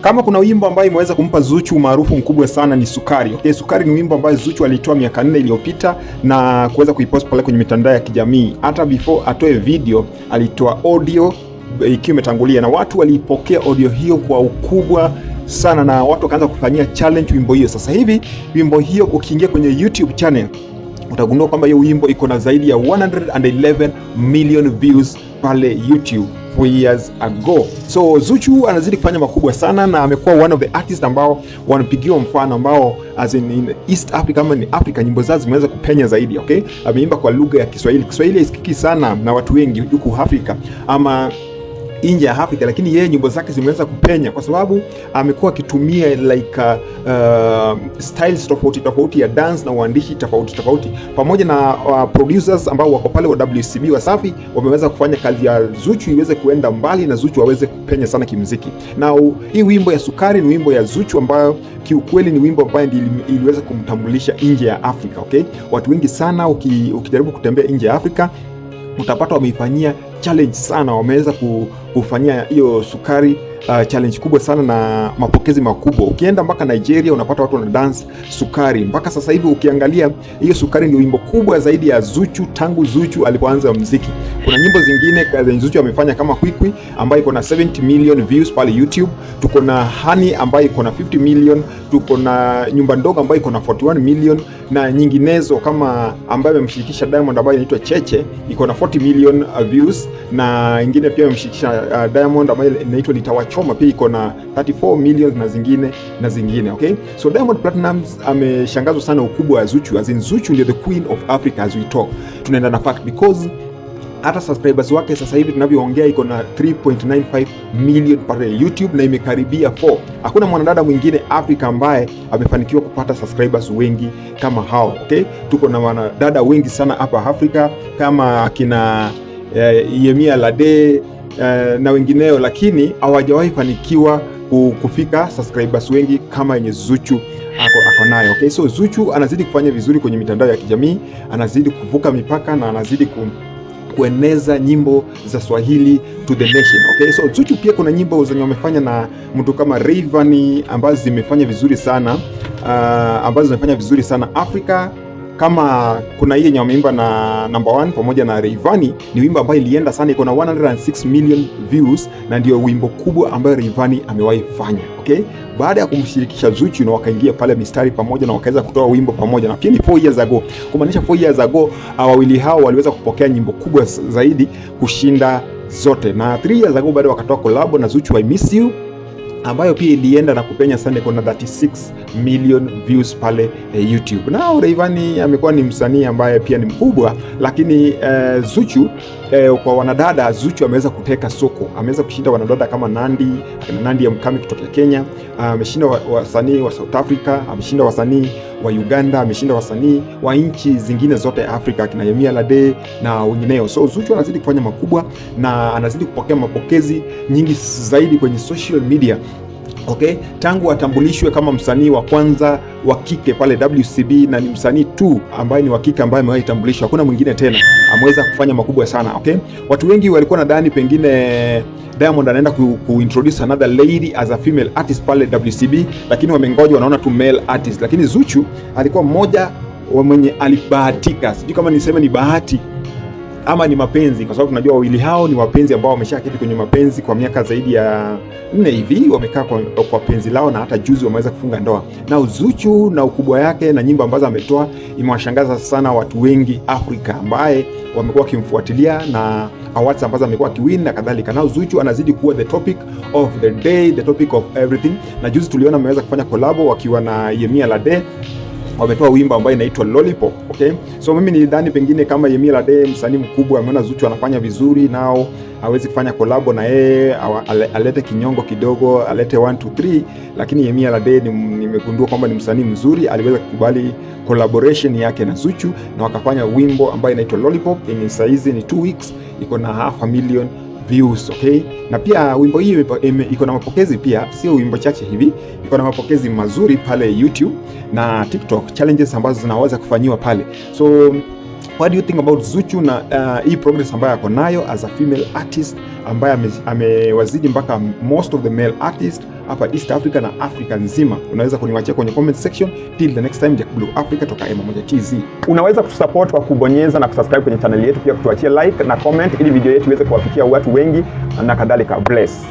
Kama kuna wimbo ambao imeweza kumpa Zuchu umaarufu mkubwa sana ni Sukari. Okay, Sukari ni wimbo ambao Zuchu alitoa miaka 4 iliyopita na kuweza kuipost pale kwenye mitandao ya kijamii. Hata before atoe video alitoa audio ikiwa imetangulia, na watu walipokea audio hiyo kwa ukubwa sana na watu wakaanza kufanyia challenge wimbo hiyo. Sasa hivi wimbo hiyo ukiingia kwenye YouTube channel utagundua kwamba hiyo wimbo iko na zaidi ya 111 million views pale YouTube 4 years ago. So Zuchu anazidi kufanya makubwa sana na amekuwa one of the artists ambao wanapigiwa mfano, ambao as in East Africa, kama ni Africa, nyimbo zao zimeweza kupenya zaidi. Okay, ameimba kwa lugha ya Kiswahili. Kiswahili isikiki sana na watu wengi huku Afrika ama nje ya Afrika, lakini yeye nyimbo zake zimeweza kupenya kwa sababu amekuwa akitumia like styles tofauti ya dance na uandishi tofauti pamoja na producers ambao wako pale wa WCB Wasafi wameweza kufanya kazi ya Zuchu iweze kuenda mbali na Zuchu aweze kupenya sana kimuziki. Na hii wimbo ya Sukari ni wimbo ya Zuchu ambayo kiukweli ni wimbo ambayo iliweza kumtambulisha nje ya Afrika. Okay, watu wengi sana ukijaribu kutembea nje ya Afrika utapata wameifanyia challenge sana, wameweza kufanyia hiyo Sukari challenge kubwa sana na mapokezi makubwa. Ukienda mpaka Nigeria unapata watu wana dance Sukari. Mpaka sasa hivi ukiangalia hiyo Sukari ndio wimbo kubwa zaidi ya Zuchu tangu Zuchu alipoanza muziki. Kuna nyimbo zingine za Zuchu amefanya kama Kwikwi ambayo iko na 70 million views pale YouTube. Tuko na Honey ambayo iko na 50 million, tuko na Nyumba Ndogo ambayo iko na 41 million na nyinginezo kama ambayo amemshirikisha Diamond ambayo inaitwa Cheche iko na 40 million views, na ingine pia amemshirikisha Diamond ambayo inaitwa Nitawachoma pia iko na 34 million na zingine. Okay, so Diamond Platnumz ameshangazwa sana ukubwa wa Zuchu, as in Zuchu ndio the queen of Africa as we talk. Tunaenda na fact because hata subscribers wake sasa hivi tunavyoongea iko na 3.95 million pale YouTube na imekaribia 4. Hakuna mwanadada mwingine Afrika ambaye amefanikiwa kupata subscribers wengi kama hao. Okay, tuko na wanadada wengi sana hapa Afrika kama kina Yemia Lade na wengineo, lakini hawajawahi fanikiwa kufika subscribers wengi kama yenye Zuchu ako nayo. Okay, so Zuchu anazidi kufanya vizuri kwenye mitandao ya kijamii, anazidi kuvuka mipaka na anazidi kueneza nyimbo za Swahili to the nation. Okay, so Zuchu pia kuna nyimbo zenye wamefanya na mtu kama Rayvanny ambazo zimefanya vizuri sana Afrika. Kama kuna hii yenye wameimba na number 1 pamoja na Rayvanny, ni wimbo ambayo ilienda sana, iko na 106 million views na ndio wimbo kubwa ambayo Rayvanny amewahi fanya. Okay, baada ya kumshirikisha Zuchu na wakaingia pale mistari pamoja na wakaweza kutoa wimbo pamoja, na pia ni 4 years ago, kumaanisha 4 years ago wawili hao waliweza kupokea nyimbo kubwa zaidi kushinda zote, na 3 years ago bado wakatoa collab na Zuchu I Miss You ambayo pia ilienda na kupenya sana, iko na 36 million views pale YouTube. Na Rayvanny amekuwa ni msanii ambaye pia ni mkubwa, lakini Zuchu kwa wanadada, Zuchu ameweza kuteka soko, ameweza kushinda wanadada kama Nandi ya Mkami kutoka Kenya, ameshinda wasanii wa South Africa, ameshinda wasanii wa Uganda, ameshinda wasanii wa nchi zingine zote Afrika kina Yemia Lade na wengineo. So Zuchu anazidi kufanya makubwa na anazidi kupokea mapokezi nyingi zaidi kwenye social media. Okay, tangu atambulishwe kama msanii wa kwanza wa kike pale WCB, na ni msanii tu ambaye ni wa kike ambaye amewahi tambulishwa, hakuna mwingine tena, ameweza kufanya makubwa sana. Okay, watu wengi walikuwa nadhani pengine Diamond anaenda kuintroduce another lady as a female artist pale WCB, lakini wamengoja wanaona tu male artist. Lakini Zuchu alikuwa mmoja wa mwenye alibahatika, sijui kama niseme ni bahati ama ni mapenzi, kwa sababu tunajua wawili hao ni wapenzi ambao wameshaketi kwenye mapenzi kwa miaka zaidi ya 4 hivi, wamekaa kwa penzi lao na hata juzi wameweza kufunga ndoa. Na Zuchu na ukubwa yake na nyimbo ambazo ametoa imewashangaza sana watu wengi Afrika ambaye wamekuwa wakimfuatilia na awards ambazo amekuwa akiwin na kadhalika. Na Zuchu anazidi kuwa the topic of the day, the topic of everything. Na juzi tuliona ameweza kufanya collab wakiwa na Yemia Lade, wametoa wimbo ambao inaitwa Lollipop. Okay, so mimi nilidhani pengine kama Yemia Lade msanii mkubwa ameona Zuchu anafanya vizuri nao hawezi kufanya collab na yeye, alete kinyongo kidogo, alete 1 2 3, lakini Yemia Lade nimegundua kwamba ni msanii mzuri, aliweza kukubali collaboration yake na Zuchu na wakafanya wimbo ambao inaitwa Lollipop, yenye saizi ni 2 weeks iko na 500,000 views. Okay, na pia wimbo hii iko na mapokezi pia, sio wimbo chache hivi, iko na mapokezi mazuri pale YouTube na TikTok, challenges ambazo zinaweza kufanyiwa pale. So what do you think about Zuchu na hii progress ambayo ako nayo as a female artist ambaye amewazidi mpaka most of the male artists hapa East Africa na Africa nzima. Unaweza kuniwachia kwenye comment section. Till the next time, Jack Blue Africa toka M1TZ. Unaweza kutusupport kwa kubonyeza na kusubscribe kwenye channel yetu, pia kutuachia like na comment ili video yetu iweze kuwafikia watu wengi na kadhalika. Bless.